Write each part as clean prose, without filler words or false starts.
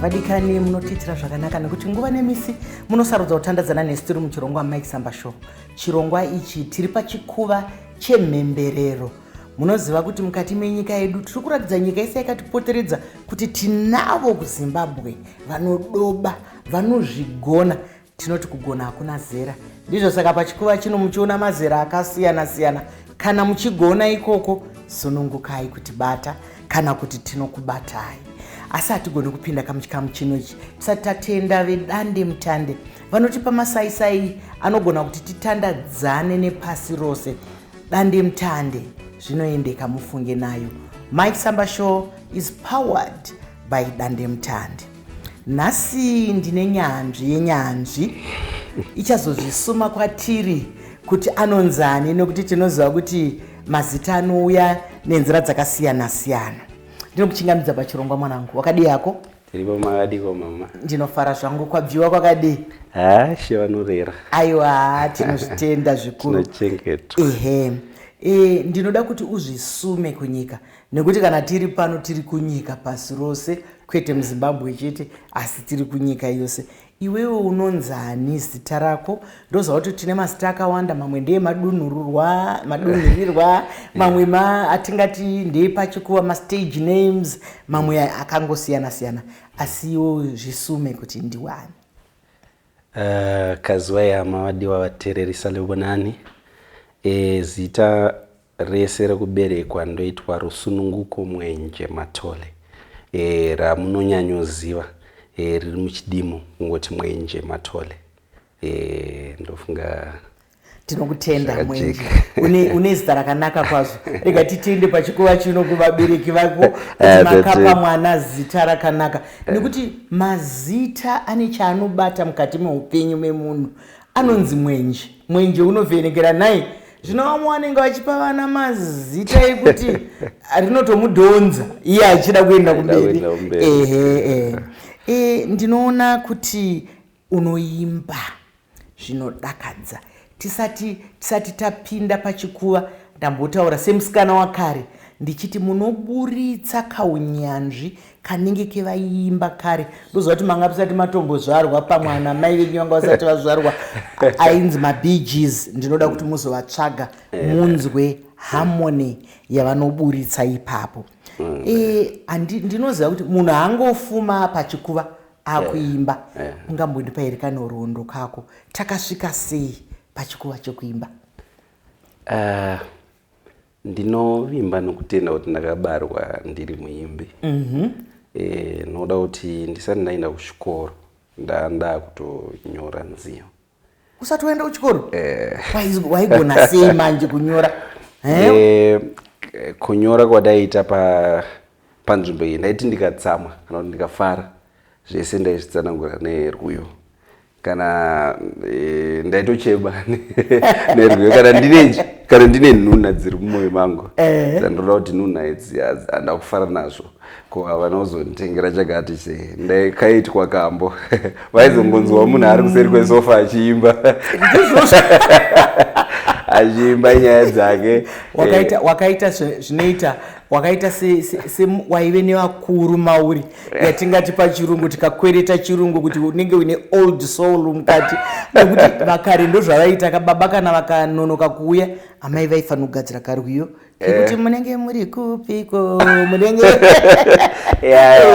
vadikani munotiitira zvakanaka nekuti nguva nemisi munosarudza kutandadzana nesu tiri muchirongwa Mike Samba Show. Chirongwa ichi tiri pachikuva chemhemberero. Munoziva kuti mukati menyika yedu tiri kuratidza nyika yese yakatipoteredza kuti tinavo kuZimbabwe vanodoba, vanozvigona. Tinoti kugona hakuna zera. Ndizvo saka pachikuva chino muchiona mazera akasiyana siyana. Kana muchigona ikoko sunungukai kutibata kana kuti tinokubatai. Asi hatigoni kupinda kamuchikamu chino ichi tisati tatenda vedande mutande vanotipa masaisai anogona kuti titandadzane nepasi rose. Dande mutande zvinoendeka mufunge nayo. Mike Samba Show is powered by dande mutande. Nhasi ndine nyanzvi yenyanzvi ichazozvisuma kwatiri kuti anonzani nekuti tinoziva kuti mazita anouya nenzira dzakasiyana siyana. Ndinokuchingamidza pachirongwa mwanangu. Wakadi yako? Tiripo makadiko mama. Ndinofara zvangu kwabviwa kwakadi. Shivanorera. Aiwa, tinozvitenda zvikuru. Tinochengetwa. Ndinoda kuti uzvisume kunyika. Nekuti kana tiri pano tiri kunyika pasi rose, kwete muZimbabwe chete, asi tiri kunyika yose. Iwewe unonzani zita rako? Ndoziva kuti tine mazita akawanda, mamwe ndeye madunhurirwa, mamwe atingati ndeye pachikuva mastage names, mamwe akangosiyana siyana. Asi iwo zvisume kuti ndiwani. Kazuva yama wadiwa vateererisa Levonani. Zita rese rekuberekwa ndoitwa Rusununguko Mwenje Matole. Ramunonyanyoziva riri muchidimo kungoti Mwenje Matole. Ndofunga tinokutenda Mwenje. Une zita rakanaka kwazvo. Rega titende pachikuva chino kuvabereki vako kuti makapa mwana zita rakanaka. Nekuti mazita ane chaanobata mukati meupenyu memunhu. Anonzi Mwenje. Mwenje unovhenekera naye. Zvino vamwe vanenge vachipa vana mazita ekuti rinotomudhonza iye achida kuenda kumberi. Ndinoona kuti unoimba zvinodakadza. Tisati tapinda pachikuva ndambotaura semusikana wakare ndichiti munoburitsa kaunyanzvi kanenge kevaimba kare. Ndoziva kuti manga pisati matombozvarwa pamwana mai venyu vanga vasati vazvarwa ainzi maBee Gees. Ndinoda kuti muzovatsvaga munzwe harmony yavanoburitsa ipapo. Ndinoziva kuti munhu haangofuma pachikuva akuimba. Ungambondipa here kanhoroondo kako takasvika sei pachikuva chokuimba? Ndinovimba nokutenda kuti ndakabarwa ndiri muimbi. Noda kuti ndisati ndaenda kuchikoro ndanda kutonyora nziyo. Usati waenda kuchikoro? Waigona sei manje kunyora? Kunyora kwadaita panzvimbo iyi ndaiti ndikatsamwa kana kuti ndikafara zvese ndaizvitsanangura nerwiyo. Kana ndaitocheba nerwiyo kana ndine nhunha dziri mumwoyo mangu dzandoda kuti nhunha idzi handa kufara nazvo ko vanozonditengera chakati ndakaitwa kambo vaizongonzwa munhu ari kuseri kwesofa achiimba achiimba nyaya dzake. Wakaita zvinoita wakaita waive nevakuru mauri yatingati pachirungu tikakwereta chirungu kuti unenge une old soul mukati. Nekuti vakare ndozvavaita kababa kana vakanonoka kuuya amai vaifanira kugadzira karwiyo kekuti munenge muri kupiko munenge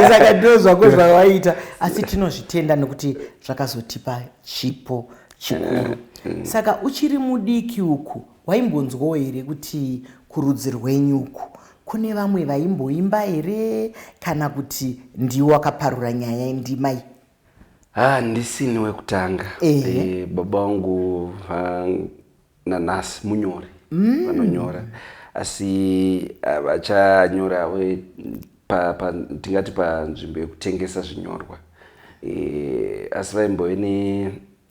saka ndozvako zvavaita. Asi tinozvitenda nekuti zvakazotipa chipo chikuru. Saka uchiri mudiki uku waimbonzwawo here kuti kurudzi rwenyu uku kune vamwe vaimboimba here kana kuti ndiwo wakaparura nyaya ndimai? Ndisini wekutanga. Baba wangu nanhasi munyori vanonyora asi vachanyora tingati panzvimbo yekutengesa zvinyorwa. Asi vaimbove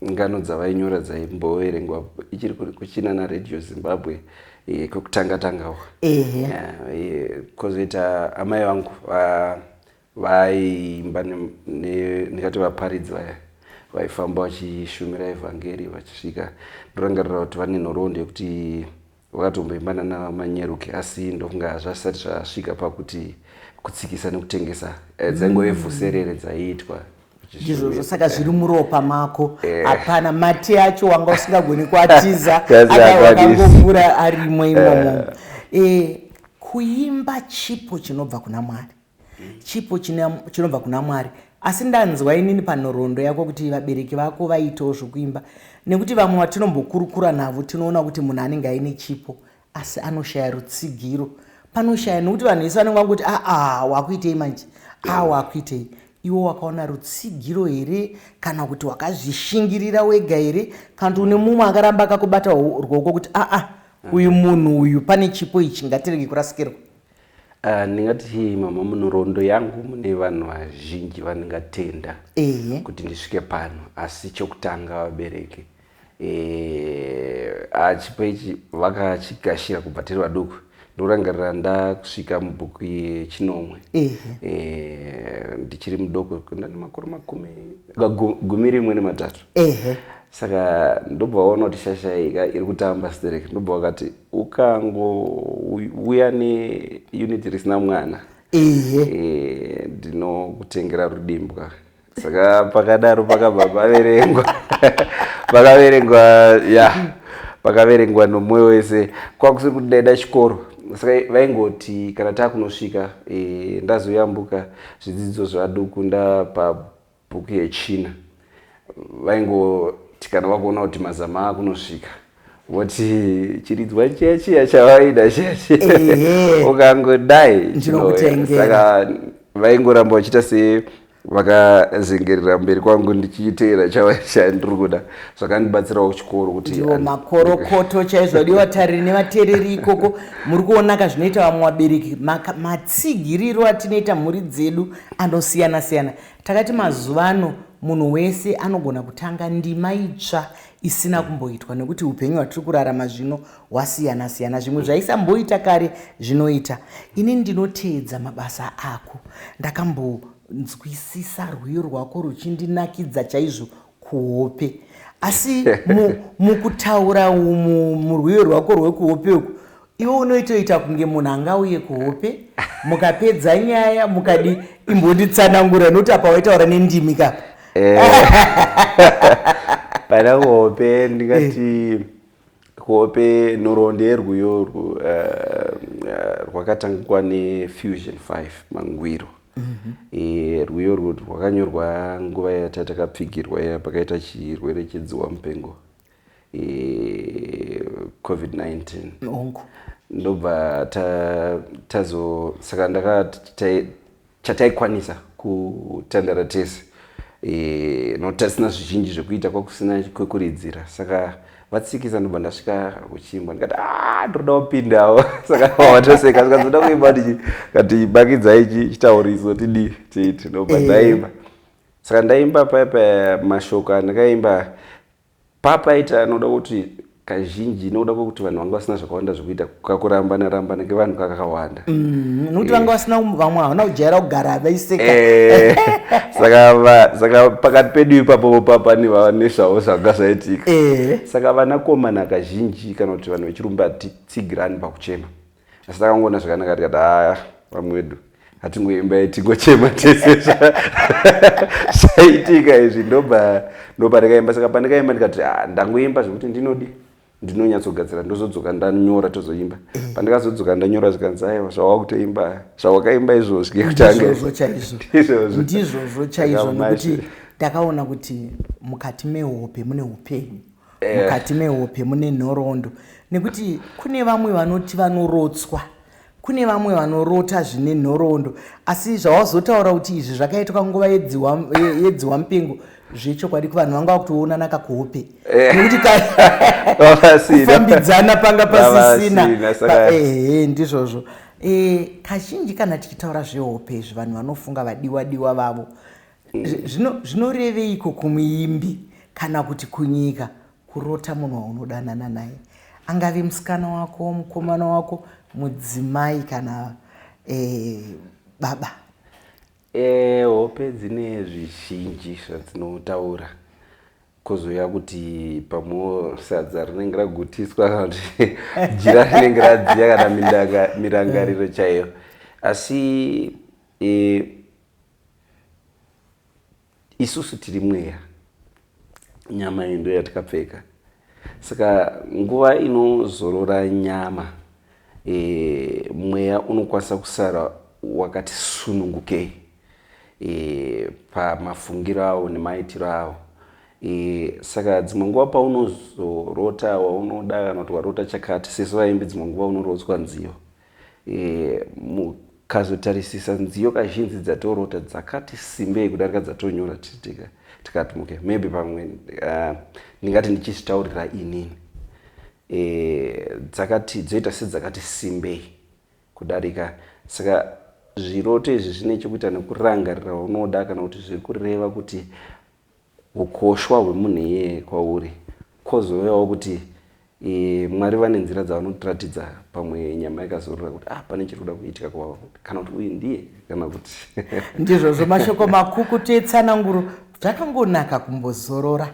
nengano dzavainyora dzaimboverengwa ichiri kuchina naRadio Zimbabwe kwekutanga-tangawo. Kozoita amai vangu vaimba ndikati vaparidzi vaya vaifamba vachishumira evhangeri vachisvika. Ndorangarira kuti vane nhoroondo yekuti vakatomboimbana navamanyeruke asi ndofunga zvasati zvasvika pakuti kutsikisa nekutengesa dzangove dzaiitwa ndizvozvo saka zviri muropa mako hapana mate acho wanga usingagoni kuatiza akangokura arimo imomo. Kuimba chipo chinobva kuna Mwari, chipo chinobva kuna Mwari. Asi ndanzwa inini panhoroondo yako kuti vabereki vako vaitawo zvokuimba, nekuti vamwe vatinombokurukura navo tinoona kuti munhu anenge aine chipo asi anoshaya rutsigiro. Panoshaya nekuti vanhu vese vanenge vangoti wakuitei manje, wakuitei. Iwo wakaona rutsigiro here kana kuti wakazvishingirira wega here kana kuti une mumwe akaramba akakubata ruoko kuti uyu munhu uyu pane chipo ichi ngatirege kurasikirwa? Ndingati mama, munhoroondo yangu mune vanhu vazhinji vanengatenda kuti ndisvike pano, asi chokutanga vabereki chipo ichi vakachigashira kubva tiri vaduku. Ndorangarira ndakusvika mubhuku yechinomwe ndichiri mudoko, ndane makore 13. Saka ndobva waona kuti shashaika iri kutamba stereki. Ndobva wakati ukangouya neunit risina mwana ndinokutengera rudimbwa. Saka pakadaro pakabva pakaverengwa nomwoyo wese. Kwakusiri kuti ndaida chikoro, saka vaingoti kana takunosvika ndazoyambuka zvidzidzo zvaduku ndapabhuku yechina, vaingoti kana vakuona kuti mazama akunosvika voti chiridzwa chiya chavaida chiya ukangodai. Saka vaingoramba vachiita se vakazengerera mberi kwangu ndichiiteera chandiri kuda, zvakandibatsirawo chikoro kuti ndiwo makorokoto chaizvo adiwatariri nevateereri ikoko. Muri kuonaka zvinoita vamwe vabereki, matsigiriro atinoita mhuri dzedu anosiyana siyana. Takati mazuva ano munhu wese anogona kutanga ndima itsva isina kumboitwa, nekuti upenyu hwatiri kurarama zvino hwasiyana siyana. Zvimwe zvaisamboita kare zvinoita. Ini ndinoteedza mabasa ako, ndakambonzwisisa rwiyo rwako ruchindinakidza chaizvo kuhope. Asi mukutaura umu murwiyo rwako rwekuhope uku, iwe unoitoita kunge munhu angauye kuhope mukapedza nyaya mukadi imbonditsanangura, nokuti apa waitaura nendimi kapa. Pana kuhope ndingati kuhope nhoroondo yerwiyo rwakatangwa nefusion 5 mangwiro. Rwiyo rwakanyorwa nguva yatatakapfigirwa pakaita chirwere chedziwa mupengo COVID-19. Ndobva saka chataikwanisa kutandara tese, nokuti tasina zvizhinji zvekuita, kwakusina kwekuridzira. Saka vatsikisa ndobva ndasvika kuchimba ndikati ndoda kupindawo. Saka watoseka sikazoda kuimba kati bakidzai chitauriso tiiti ndobva ndaimba. Saka ndaimba paya mashoko andakaimba papaita noda kuti kazhinji noda kuti vanhu vanga vasina zvakawanda zvekuita, kakurambana ngevanhu kakawanda. Nokuti vanga vasina vamwe havana kujaira kugara vaiseka. Saka pakati pedu ipapo pane nezvavo zvanga zvaitika. Saka vanakomana kazhinji kana kuti vanhu vechirumba hatitsigirani pakuchema. Asi takangoona zvakanaka tikati vamwedu hatingoimbai tingochema tese zvaitika izvi. ndobva ndakaimba. Saka pandakaimba ndikati ndangoimba zvekuti ndinonyatsogadzira, ndozodzoka ndanyora tozoimba. Pandakazodzoka ndanyora zvikanzi zvawakaimba izvozvi ndizvozvo chaizvo, nekuti ndakaona kuti mukati mehope mune upenyu, mukati mehope mune nhoroondo. Nekuti kune vamwe vanoti vanorotswa, kune vamwe vanorota zvine nhoroondo, asi zvawazotaura kuti izvi zvakaitwa nguva yedziwa mupengo zvechokwadi kuvanhu vanga vakutoonana kakuhope, nekuti kufambidzana panga pasisina. Ndizvozvo. Kazhinji kana tichitaura zvehope izvi, vanhu vanofunga vadiwa vavo. Zvinoreveiko kumuimbi kana kuti kunyika kurota munhu waunodanana naye, angave musikana wako, mukomana wako, mudzimai kana baba? Hope dzine zvizhinji zvadzinotaura, kozouya kuti pamwewo sadza rinenge ragutiswa kana kuti jira rinenge radziya kana mirangariro chaiyo. Asi isusu tiri mweya, nyama iyi ndo yatakapfeka. Saka nguva inozorora nyama, mweya unokwanisa kusara wakati sunungukei pamafungiro avo nemaitiro avo. Saka dzimwe nguva paunozorota waunoda kana kuti warota chakati, sesu vaimbi dzimwe nguva unorotswa nziyo. Mukazotarisisa nziyo kazhinji dzatorota dzakati simbei kudarika dzatonyora tikati okay, maybe pamwe ndingati ndichizvitaurira inini, dzoita sedzakati simbei kudarika. Saka zviroto izvi zvine chekuita nekurangarira unoda kana kuti zviri kureva kuti ukoshwa hwemunhu iyeye kwauri kwozouyawo kuti Mwari vane nzira dzavanotiratidza pamwe nyama yakazorora kuti pane chiri kuda kuitika kwavo, kana kuti uyu ndiye kana kuti ndizvozvo mashoko makuku tetsananguro zvakangonaka kumbozorora.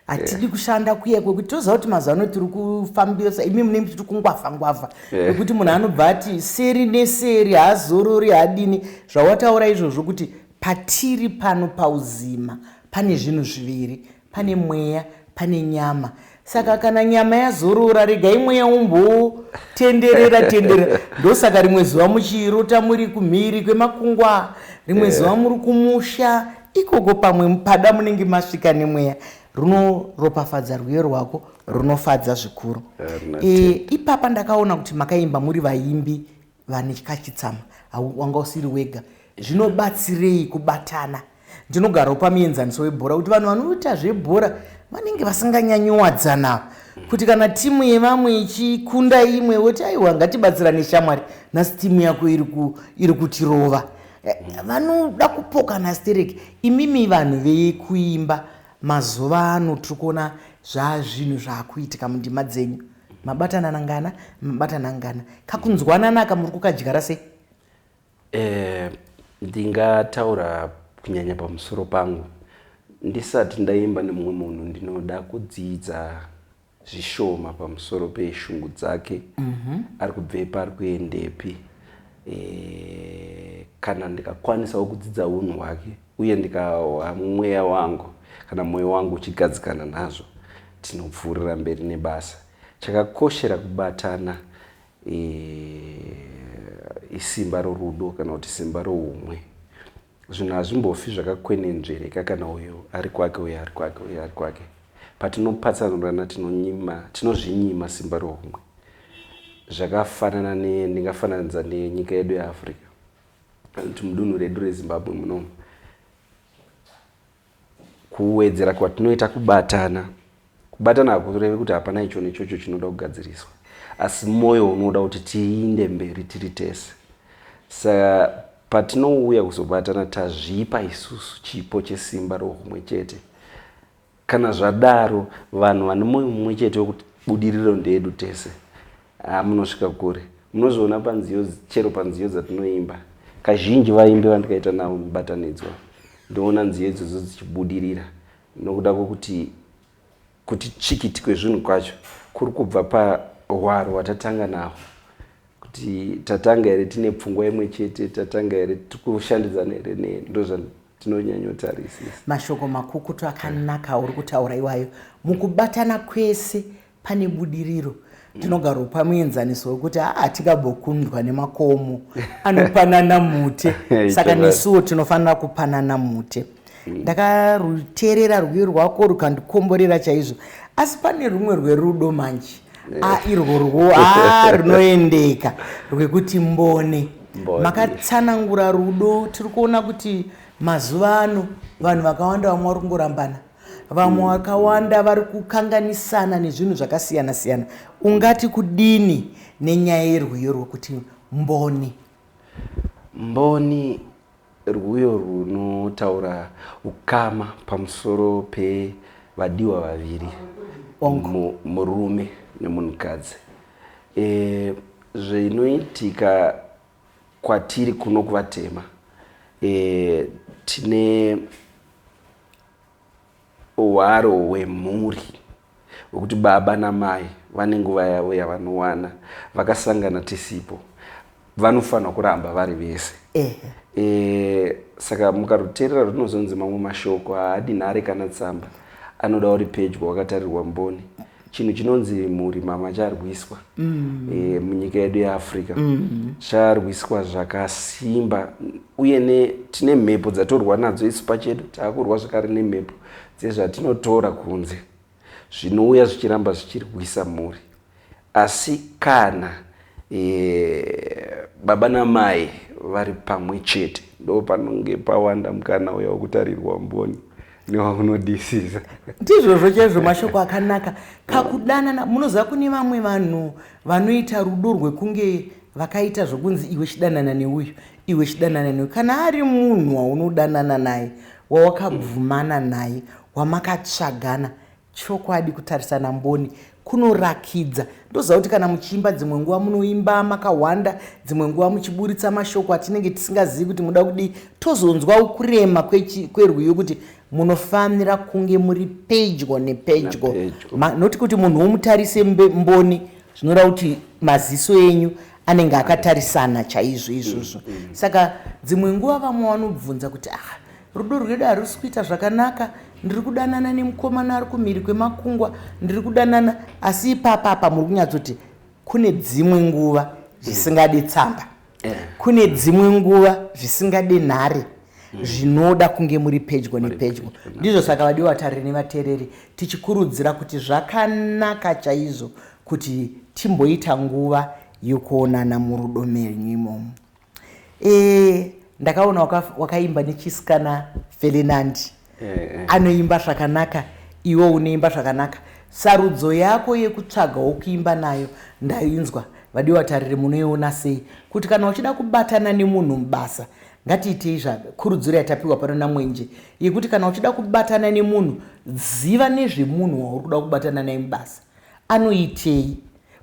Hatidi kushanda kuye kwekuti toziva kuti mazuva ano tiri kufambisa imi munenge tiri kungwavha nekuti munhu anobva ati seri neseri haazorori hadini. Zvawataura izvozvo kuti patiri pano pauzima pane zvinhu zviviri, pane mweya pane nyama. Saka kana nyama yazorora regai mweya umbotenderera ndosaka rimwe zuva muchirota muri kumhiri kwemakungwa, rimwe zuva muri kumusha, ikoko pamwe pada munenge masvika nemweya runoropafadza rwiyo rwako, runofadza zvikuru. Ipapa ndakaona kuti makaimba muri vaimbi vane kachitsama, wanga usiri wega. Zvinobatsirei kubatana? Ndinogarawo pamuenzaniso webhora kuti vanhu vanoita zvebhora vanenge vasinganyanyiwadzana, kuti kana timu yevamwe ichikunda imwe woti aiwa ngatibatsirane shamwari, nhasi timu yako iri kutirova, vanoda kupoka nastereki. Imimi vanhu vekuimba mazuva ano tiri kuona zvazvinhu zvaakuitika mundima dzenyu, mabatanana ngana kakunzwananaka muri kukadyara sei? Ndingataura kunyanya pamusoro pangu. Ndisati ndaimba nemumwe munhu ndinoda kudzidza zvishoma pamusoro peshungu dzake, ari kubvepi ari kuendepi. Kana ndikakwanisawo kudzidza unhu hwake uye ndikawa mweya wangu kana mwoyo wangu uchigadzikana nazvo, tinopfuurira mberi nebasa. Chakakoshera kubatana isimba rorudo kana kuti simba roumwe. Zvinhu hazvimbofi zvakakwenenzvereka kana uyo ari kwake uyo ari kwake uyo ari kwake. Patinopatsanurana tinozvinyima simba roumwe. Zvakafanana ndingafananidza nenyika yedu yeAfrica, kuti mudunhu redu reZimbabwe munomu, kuwedzera kwatinoita kubatana hakurevi kuti hapana icho nechocho chinoda kugadziriswa, asi mwoyo unoda kuti tiinde mberi tiri tese. Saka patinouya kuzobatana tazvipa isusu chipo chesimba roumwe chete. Kana zvadaro vanhu vane mwoyo mumwe chete wekuti budiriro ndeyedu tese, munosvika kure. Munozviona panziyo, chero panziyo dzatinoimba, kazhinji vaimbi vandikaita navo mubatanidzwa ndoona nziyo idzodzo dzichibudirira, nokuda kwokuti kuti chikitikwe zvinhu kwacho kuri kubva pahwaro hwatatanga naho, kuti tatanga here tine pfungwa imwe chete, tatanga here tikushandidzana here, ndozvatinonyanyotarisisa. Mashoko makukutu akanaka uri kutaura iwayo. Mukubatana kwese pane budiriro. Tinogara pamuenzaniso wekuti hatingambokundwa nemakomo anopanana mute, saka nesuwo tinofanira kupanana mute. Ndakaruteerera rwiyo rwako rukandikomborera chaizvo, asi pane rumwe rwerudo manje, irwo runoendeka rwekuti mbone. Makatsanangura rudo. Tiri kuona kuti mazuva ano vanhu vakawanda vamwe vari kungorambana, vamwe vakawanda vari kukanganisana nezvinhu zvakasiyana siyana. Ungati kudini nenyaya yerwiyo rwokuti mboni? Mboni rwiyo runotaura ukama pamusoro pevadiwa vaviri, murume nemunhukadzi. Zvinoitika kwatiri kuno kuvatema, tine hwaro hwemhuri wekuti baba namai vane nguva yavo yavanowana vakasangana tisipo. vanofanira kuramba vari vese. Saka mukaroteerera runozonzi mamwe mashoko haadi nhare kana tsamba anoda uri pedyo wakatarirwa mboni. Chinhu chinonzi murimama charwiswa munyika yedu yeAfrica. Charwiswa zvakasimba uye tine mhepo dzatorwa nadzo isu pachedu, taakurwa zvakare nemhepo dzezvatinotora kunze zvinouya zvichiramba zvichirwisa mhuri. Asi kana baba namai vari pamwe chete ndo panonge pawanda mukana uya wekutarirwa mboni newaunodisisa. Ndizvozvo chaizvo mashoko akanaka. Kakudanana munoziva kune vamwe vanhu vanoita rudo rwekunge vakaita zvokunzi iwe chidanana neuyu iwe chidanana neuyu. Kana ari munhu waunodanana naye wawakabvumana naye wamakatsvagana, chokwadi kutarisana mboni kunorakidza. Ndoziva kuti kana muchiimba dzimwe nguva munoimba makahwanda, dzimwe nguva muchiburitsa mashoko atinenge tisingazivi kuti muda kudii, tozonzwa kurema kwerwiyo kuti munofanira kunge muri pedyo nepedyo. Noti kuti munhu womutarise mboni zvinoreva kuti maziso enyu anenge akatarisana chaizvo izvozvo. Saka dzimwe nguva vamwe vanobvunza kuti rudo rwedu harisi kuita zvakanaka, ndiri kudanana nemukomana ari kumhiri kwemakungwa, ndiri kudanana, asi ipapa muri kunyatsoti kune dzimwe nguva zvisingade tsamba, kune dzimwe nguva zvisingade nhare, zvinoda kunge muri pedyo nepedyo. Ndizvo saka vadiwa vatariri nevateereri tichikurudzira kuti zvakanaka chaizvo kuti timboita nguva yokuonana murudo menyu imomo. Ndakaona wakaimba nechisikana Ferdinand. Anoimba zvakanaka, iwe unoimba zvakanaka. Sarudzo yako yekutsvagawo kuimba nayo ndainzwa. Vadiwa vatariri munoiona sei kuti kana uchida kubatana nemunhu mubasa, ngatiitei kurudziro yatapiwa pano naMwenje yekuti kana uchida kubatana nemunhu, ziva nezvemunhu wauri kuda kubatana naye mubasa. Anoitei,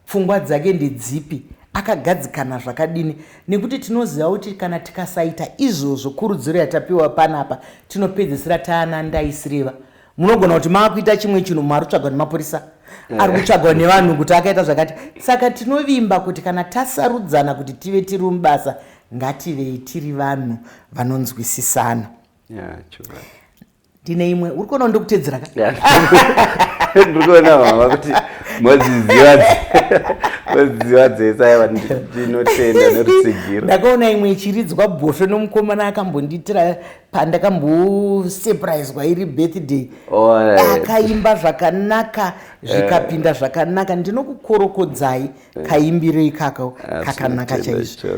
pfungwa dzake ndedzipi, akagadzikana zvakadini, nekuti tinoziva kuti kana tikasaita izvozvo kurudziro yatapiwa panapa tinopedzisira taana ndaisireva. Munogona kuti maakuita chimwe chinhu mari kutsvagwa nemapurisa, ari kutsvagwa nevanhu kuti akaita zvakati. Saka tinovimba kuti kana tasarudzana kuti tive tiri mubasa, ngativei tiri vanhu vanonzwisisana. Ndine imwe uri kuona ndokutedzera ka? Ndiri kuona mama kuti modziziva dzesaiva ndinotenda nerutsigiro. Ndakaona imwe ichiridzwa bhosvo nomukomana akambonditira pandakambosepuraizwa iri birthday. Akaimba zvakanaka zvikapinda zvakanaka. Ndinokukorokodzai kaimbiro ikako kakanaka chaizvo.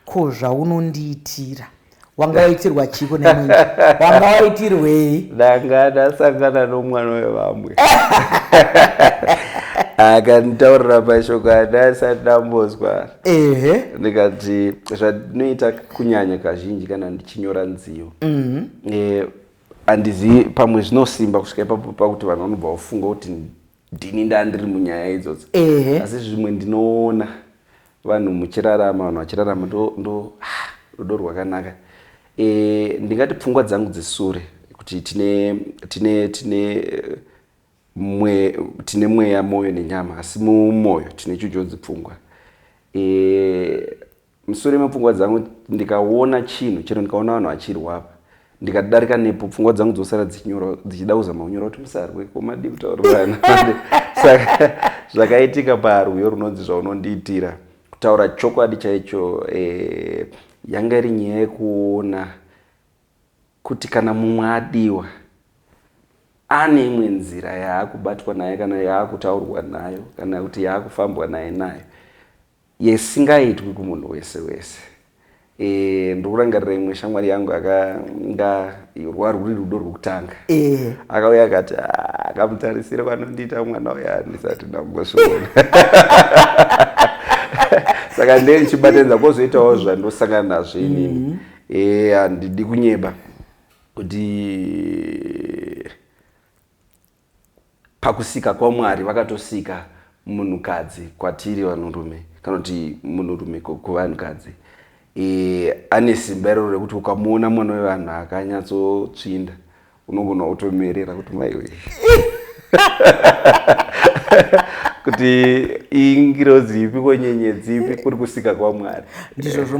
Ko zvaunondiitira wanga waitirwa chiko neMwenje? Wanga waitirwei? Ndanga ndasangana nomwana wevamwe akanditaurira mashoko andasati ndambozwa. Ndikati zvandinoita kunyanya kazhinji kana ndichinyora nziyo, handizivi pamwe zvinosimba kusvika ipapo pakuti vanhu vanobva vafunga kuti ndini ndandiri munyaya idzodzo. Asi zvimwe ndinoona vanhu muchirarama, vanhu vachirarama ndo rudo rwakanaka. Ndingati pfungwa dzangu dzesure kuti tine mweya, moyo nenyama, asi mumwoyo tine chijonzi pfungwa. Musure mepfungwa dzangu ndikaona chinhu chero ndikaona vanhu vachirwapa, ndikadarika nepo pfungwa dzangu dzosara dzichida kuzama kunyora kuti musarwe komadi kutaurirana. Saka zvakaitika parwiyo runonzi zvaunondiitira, kutaura chokwadi chaicho, yanga iri nyaya yekuona kuti kana mumwe adiwa ane imwe nzira yaakubatwa naye kana yaakutaurwa nayo kana kuti yaakufambwa nayo yesingaitwi kumunhu wese wese. Ndokurangarira imwe shamwari yangu rwari rudo rwokutanga, akauya akati akamutarisira vanondiita mwana uya ndisati ndambosvona. Saka ndichibatanidza kwozoitawo zvandosangana nazvo inini. Handidi kunyeba kuti pakusika kwaMwari vakatosika munhukadzi kwatiri vanhurume, kana kuti munhurume kuvanhukadzi. Ane simba iroro rekuti ukamuona mwana wevanhu akanyatsotsvinda unogona kutomerera kuti maiwe kuti ingiro dzipi konyenyedzi ipi kuri kusika kwaMwari. Ndizvozvo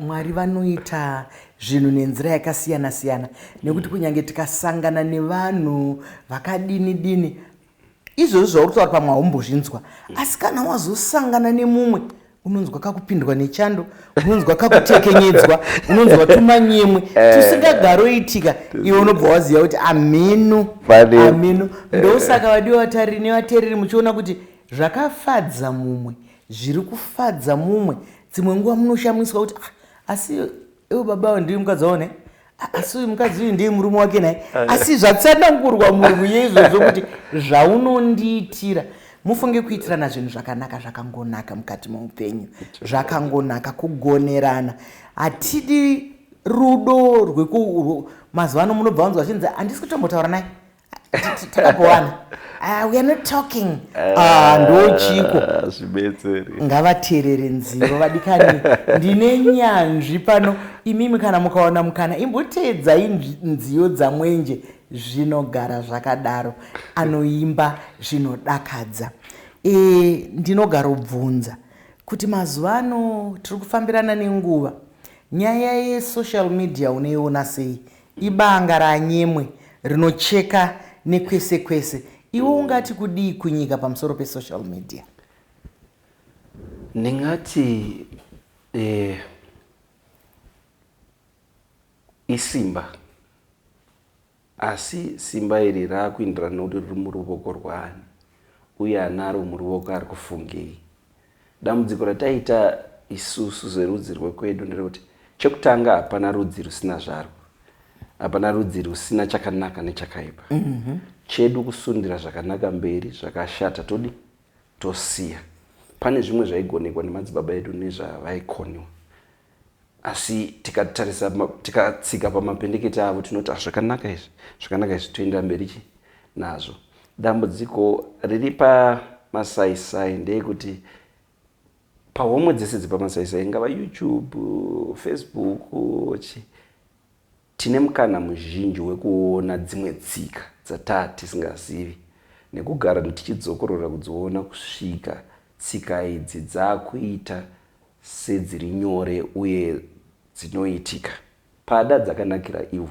Mwari vanoita zvinhu nenzira yakasiyana siyana, nekuti kunyange tikasangana nevanhu vakadini izvozvo zvauri kutaura pamwe haumbozvinzwa, asi kana wazosangana nemumwe unonzwa kakupindwa nechando, unonzwa kakutekenyedzwa, unonzwa tumanyemwe tusingagaroitika, iwe unobva waziva kuti ameno. Ndosaka vadiwa vatariri nevateereri muchiona kuti zvakafadza mumwe zviri kufadza mumwe, dzimwe nguva munoshamiswa kuti asi iwe baba ndiri mukadzi waone, asi uyu mukadzi uyu ndiye murume wake naye, asi zvatsanangurwa murungu yeizvozvo kuti zvaunondiitira. Mufunge kuitirana zvinhu zvakanaka, zvakangonaka mukati muupenyu, zvakangonaka kugonerana. Hatidi rudo mazuva ano munobva wanzwa chinzi handisi kutombotaura naye, takabowana, we are not talking. Ndochiko ngavateerere nzivo vadikani, ndine nyanzvi pano. Imimi kana mukaona mukana imboteedzai nziyo dzamwenje, zvinogara zvakadaro, anoimba zvinodakadza. Ndinogara kubvunza kuti mazuva ano tiri kufambirana nenguva, nyaya yesocial media unoiona sei? Ibanga ranyemwe rinocheka nekwese kwese. Iwe ungati kudii kunyika pamusoro pesocial media? Ndingati isimba, asi simba iri rakuindirana nekuti riri muruoko rwaani uye anaro muruoko ari kufungei. Dambudziko rataita isusu zverudzi rwekwedu nderekuti chekutanga hapana rudzi rusina zvarwo, hapana rudzi rusina chakanaka nechakaipa. Chedu kusundira zvakanaka mberi, zvakashata tosiya. Pane zvimwe zvaigonekwa nemadzibaba edu nezvavaikoniwa, asi tikatarisa tikatsika pamapendekete avo tinoti zvakanaka izvi toenda mberi nazvo. Dambudziko riri pamasaisai ndeyekuti pahomwe dzese dzepamasaisai, ingava YouTube, Facebook, tine mukana muzhinji wekuona dzimwe tsika dzatisingazivi, nekugara tichidzokorora kudziona kusvika tsika idzi dzakuita sedziri nyore uye dzinoitika. Pada dzakanakira ivo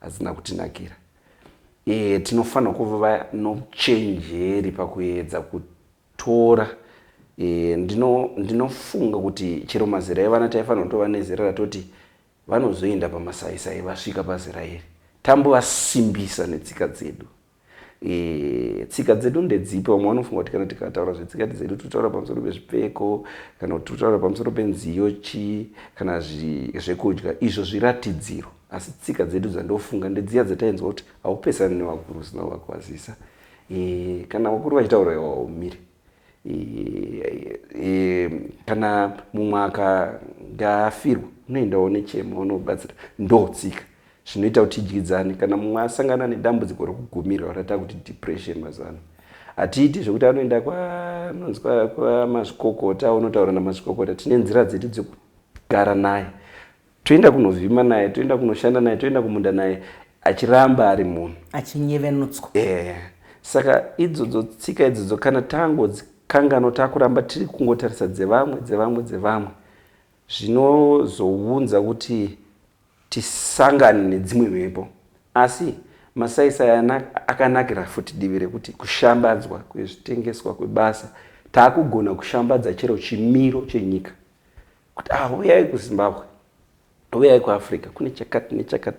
hadzina kutinakira. Tinofanira kuva nouchenjeri pakuedza kutora. Ndinofunga kuti chero mazera evana taifanira kutova nezera ratoti vanozoenda pamasaisai vasvika pazera iri, tambovasimbisa netsika dzedu. Tsika dzedu ndedzipi? Vamwe vanofunga kuti kana tikataura zvetsika dzedu totaura pamusoro pezvipfeko, kana kuti totaura pamusoro penziyo kana zvekudya, izvo zviratidziro. Asi tsika dzedu dzandofunga ndedziya dzatainzwa kuti haupesani nevakuru usina kuvakwazisa. Kana vakuru vachitaura iwe haumiri. Kana mumwe akafirwa unoendawo nechema unobatsira, ndotsika zvinoita kuti tidyidzane. Kana mumwe asangana nedambudziko rokugumira rata kuti depression mazuva ano, hatiiti zvekuti anoenda kwamazvikokota, unotaura namazvikokota. Tine nzira dzedu dzekugara naye, toenda kunovhima naye, toenda kunoshanda naye, toenda kumunda naye, achiramba ari munhu achinyevenutswa. Saka idzodzo tsika idzodzo kana tangodzikanganwa takuramba tiri kungotarisa dzevamwe, zvinozounza kuti tisangane nedzimwe mhepo. Asi masaisai akanakira futi divi rekuti kushambadzwa kwezvitengeswa kwebasa, taakugona kushambadza chero chimiro chenyika, kuti uyai kuZimbabwe, uyai kuAfrica, kune chakati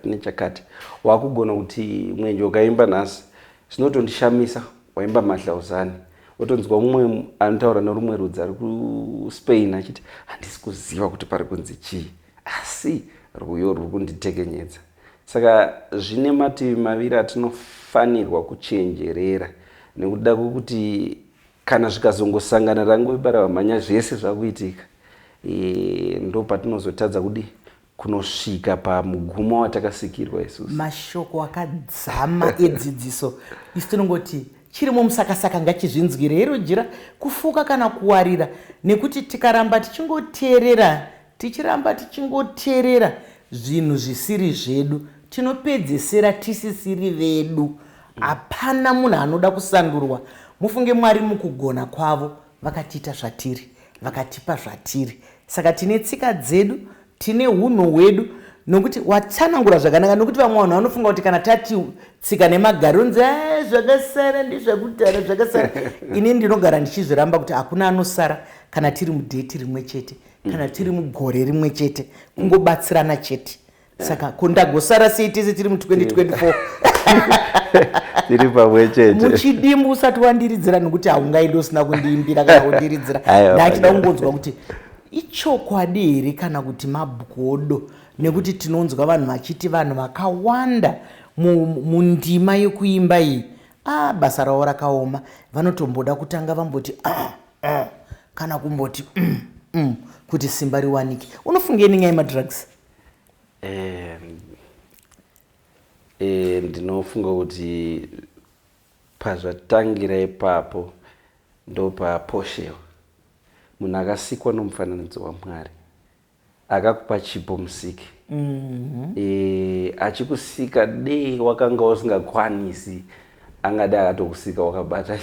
nechakati. Wakugona kuti mwenje ukaimba nhasi zvinotondishamisa, waimba mahlauzani, wotonzwa mumwe anotaura norumwe rudzi ari kuSpain achiti handisi kuziva kuti pari kunzi chii, asi rwuyo rwuri kunditekenyedza. Saka zvine mativi maviri atinofanirwa kuchenjerera, nekuda kwokuti kana zvikazongosangana rangoibara vamhanya zvese zvakuitika, ndo patinozotadza kudi kunosvika pamugumo watakasikirwa isusu. Mashoko akadzama edzidziso, isu tinongoti chirimo musakasaka ngachizvinzwire. Hero jira kufuka kana kuwarira, nekuti tikaramba tichingotevera zvinhu zvisiri zvedu, tinopedzesera tisisiri vedu. hapana munhu anoda kusandurwa. Mufunge Mwari mukugona kwavo vakatiita zvatiri, vakatipa zvatiri. Saka tine tsika dzedu, tine hunhu hwedu, nokuti watsanangura zvakanaka, nokuti vamwe vanhu vanofunga kuti kana tati tsika nemagariro nzi zvakasara ndezvakudhara zvakasara. Ini ndinogara ndichizviramba kuti hakuna anosara kana tiri mudheti rimwe chete, kana tiri mugore rimwe chete, kungobatsirana chete. Saka kundagosara sei tese tiri mu2024 tiri pamwe chete muchidimbu usati wandiridzira, nokuti haungaindi usina kundiimbira kana kundiridzira. Ndachida kungonzwa kuti ichokwadi here kana kuti mabhukodo, nekuti tinonzwa vanhu vachiti vanhu vakawanda mundima yekuimba iyi basa ravo rakaoma, vanotomboda kutanga vamboti kana kumboti kuti simba riwanike. Unofungeni nyaya yemadrugs? Ndinofunga kuti pazvatangira ipapo ndo paposhewa. Munhu akasikwa nomufananidzo waMwari, akakupa chipo musiki, achikusika dei wakanga usingakwanisi, angada akatokusika wakabata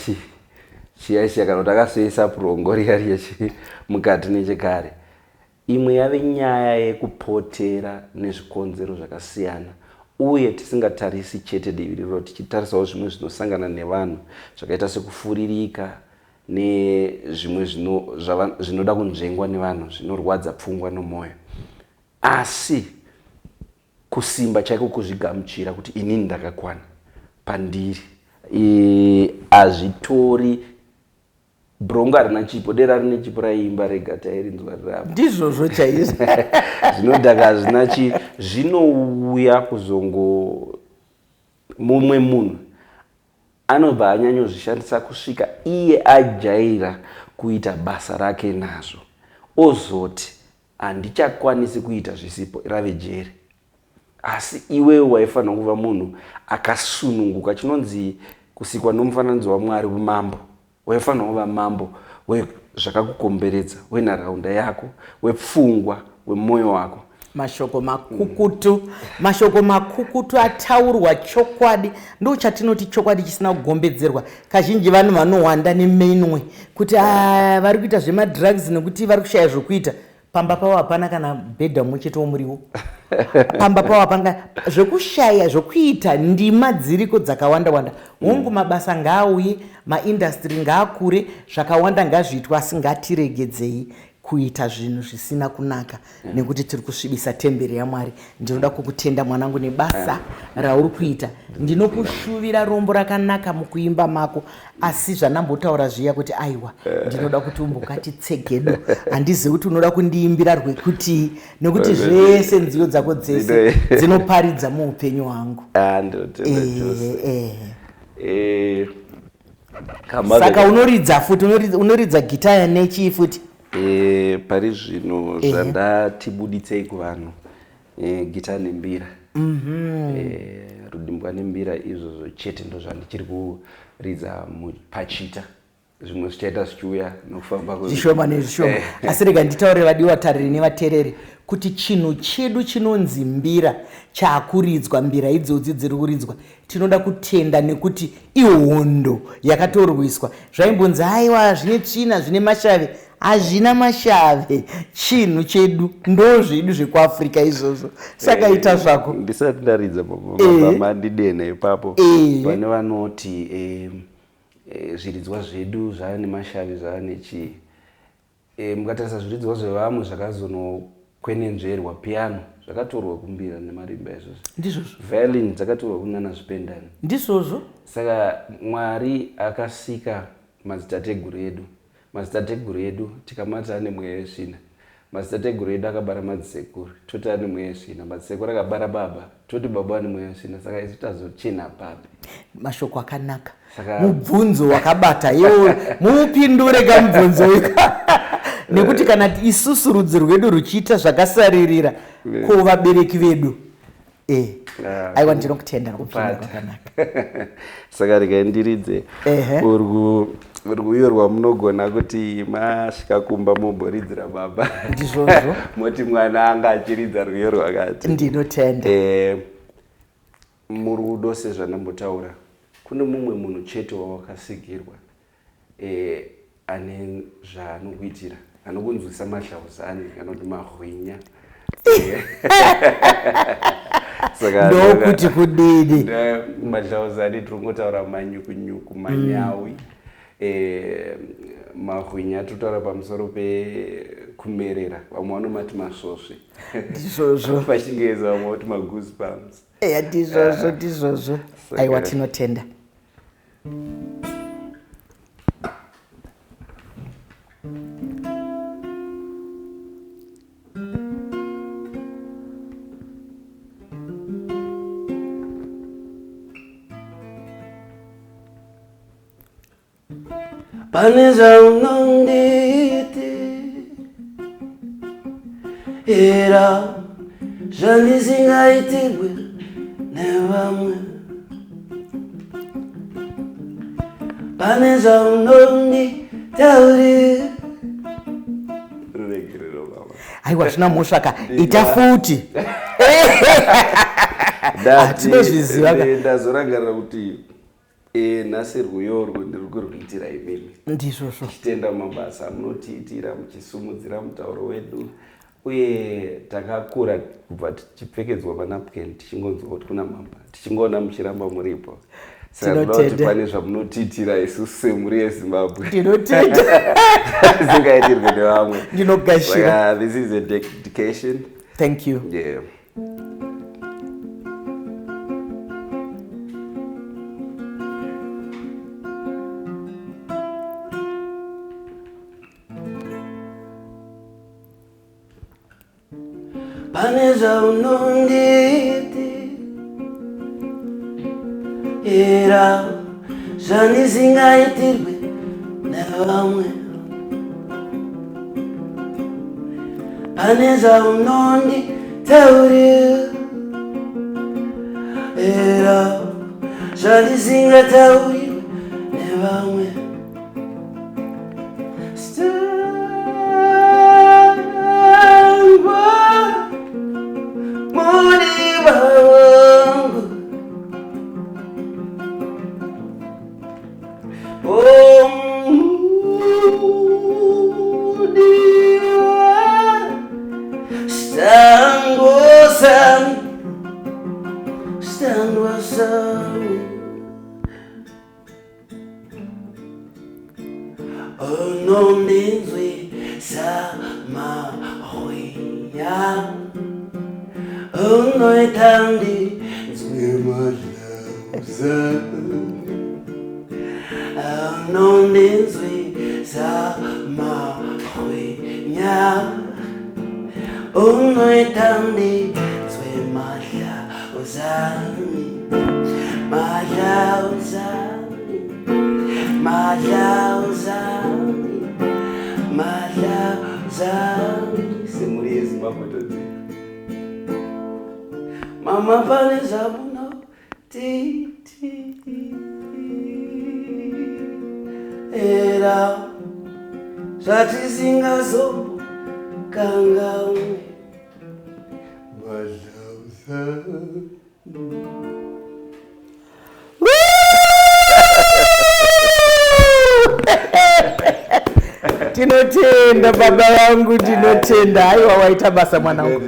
chiya kana kuti akasoisa purongo riya mukati nechekare. Imwe yave nyaya yekupotera nezvikonzero zvakasiyana, uye tisingatarisi chete divi riro, tichitarisawo zvimwe zvinosangana nevanhu zvakaita sekufuririka nezvimwe zvinoda kunzvengwa nevanhu zvinorwadza pfungwa nomwoyo. Asi kusimba chaiko kuzvigamuchira kuti inini ndakakwana pandiri, hazvitori brongo harina chipo, dera rine chipo raimba rega tairinzwa rirapa. Ndizvozvo chaizvo. Zvinodhaka hazvina zvinouya kuzongo mumwe munhu anobva anyanyozvishandisa kusvika iye ajaira kuita basa rake nazvo, ozoti handichakwanisi kuita zvisipo, rave jeri. Asi iwewe waifanira kuva munhu akasununguka, chinonzi kusikwa nomufananidzo waMwari umambo. Waifanira kuva mambo wezvakakukomberedza, wenharaunda yako, wepfungwa, wemoyo wako. Mashoko makukutu ataurwa chokwadi. Ndo chatinoti chokwadi chisina kugombedzerwa. Kazhinji vanhu vanowanda nemenwe kuti vari kuita zvemadrugs nekuti vari kushaya zvokuita. Pamba pavo hapana kana bhedha muchete womuriwo. Pamba pavo hapana zvokushaya zvokuita, ndima dziriko dzakawanda. Hongu mabasa ngaauye, maindastry ngaakure, zvakawanda ngazviitwa, asi ngatiregedzei kuita zvinhu zvisina kunaka, nekuti tiri kusvibisa temberi yaMwari. Ndinoda kukutenda mwanangu nebasa rauri kuita. Ndinokushuvira rombo rakanaka mukuimba mako, asi zvanambotaura zviya kuti aiwa ndinoda kuti umbokati tsegedo. Handizivi kuti unoda kundiimbira rwekuti, nekuti zvese nziyo dzako dzese dzinoparidza muupenyu hwangu. Saka unoridza futi, unoridza gitaya nechii futi? Pari zvino zvandatibuditsei kuvanhu, gita nembira, rudimbwa nembira, izvozvo chete ndo zvandichiri kuridza pachita. Zvimwe zvichaita zvichiuya nokufamba zvishoma nezvishoma. Asi rega nditaure vadiwa tariri nevateereri kuti chinhu chedu chinonzi mbira chaakuridzwa, mbira idzodzi dziri kuridzwa, tinoda kutenda nekuti ihondo yakatorwiswa. Zvaimbonzi aiwa zvine tsvina zvine mashave, hazvina mashave. Chinhu chedu ndo zvedu zvekuAfrica izvozvo. Saka ita zvako. Ndisati ndaridza mandidena ipapo pane vanoti zviridzwa zvedu zvava nemashave, zvava nechi, mukatarisa zviridzwa zvevamwe zvakazonokwenenzverwa, piano zvakatorwa kumbira nemarimba izvozvo, ndizvozvo. Violin dzakatorwa kunana zvipendani, ndizvozvo. Saka Mwari akasika madzitateguru edu. Madzitateguru edu tikamati ane mweya wesvina, madzitateguru edu akabara madzisekuru, toti ane mweya wesvina, madzisekuru akabara baba, toti baba ane mweya wesvina. Saka isu tazochena papi. Mashoko akanaka, mubvunzo wakabata, iwo muupindure kamubvunzo ika. Nekuti kana isusu rudzi rwedu ruchiita zvakasaririra kuvabereki vedu, aiwa ndinokutenda nekupinda kwakanaka. Saka rega ndiridze urwuyo rwamunogona kuti masvika kumba moboridzira baba. Ndizvozvo. Moti mwana anga achiridza rwiyo rwakati. Ndinotenda. Murudo sezvanambotaura, kune mumwe munhu chete wawakasigirwa ane zvaanokuitira, anokunzwisa mahlauzani kana kuti mahwinya. Saka ndokuti kudini mahlauzani tiringotaura manyukunyuku, manyawi, mahwinya totaura pamusoro pekumerera, vamwe vanomati masvosve ndizvozvo pachingezi, vamwe vati magoosebumps. eya ndizvozvo aiwa tinotenda. Pane zvaunonditi era zvandisingaitirwe nevamwe, pane zvaunonditaurira. aiwa zvina musvaka ita futi tinozviziva ndazorangarira kuti nhasi rwiyo urwo ndiri kurwiitira imimi, ndizvozvo tichitenda mabasa amunotiitira muchisumudzira mutauro wedu, uye takakura kubva tichipfekedzwa panapukeni tichingonzwa kuti kuna mamba, tichingoona muchiramba muripo. Saka tinoda kuti pane zvamunotiitira isusu semhuri yeZimbabwe ndinotenda zingaitirwe nevamwe. ndinogashira. This is a dedication. Thank you. Yeah. Pane zvaunonditi era zvandisingaitirwe nevamwe, pane zvaunonditaurira era zvandisingatauriwe nevamwe. Semhuri yeZimbabwe toti mama pane zvabunotiti era zvatisingazokangamwe mahlauzani. Tinotenda baba vangu, tinotenda. Haiwa waita basa mwanangu,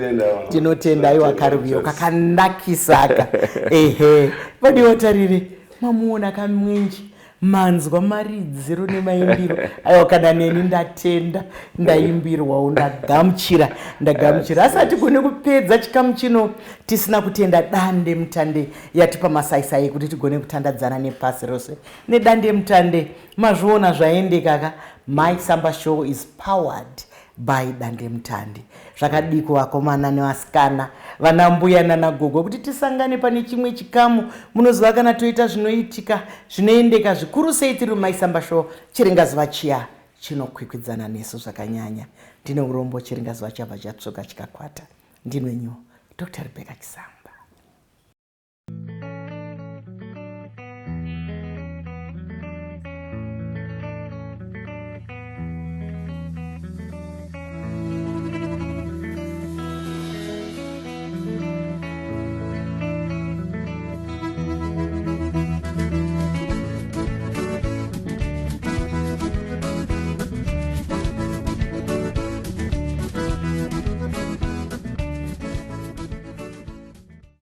tinotenda. Haiwa karwiyo kakanakisaka. Ehe, vadiwa tarire mamuona kamwenji manzwa maridziro nemaimbiro. Haiwa kana neni ndatenda, ndaimbirwawo, ndagamuchira. Asati kune kupedza chikamu chino tisina kutenda dande mutande yatipa masaisai kuti tigone kutandadzana nepasi rose nedande mutande. Mazviona zvaendekaka. Mike Samba Show is powered by dande mutande. Zvakadiko vakomana nevasikana, vana mbuya nana gogo, kuti tisangane pane chimwe chikamu. Munoziva kana toita zvinoitika zvinoendeka zvikuru sei tiri Mike Samba Show, chiringazuva chiya chinokwikwidzana nesu zvakanyanya. Ndine urombo chiringazuva chabva chatsoka chikakwata. Ndinwenyu Dr. Rebecca Kisamba.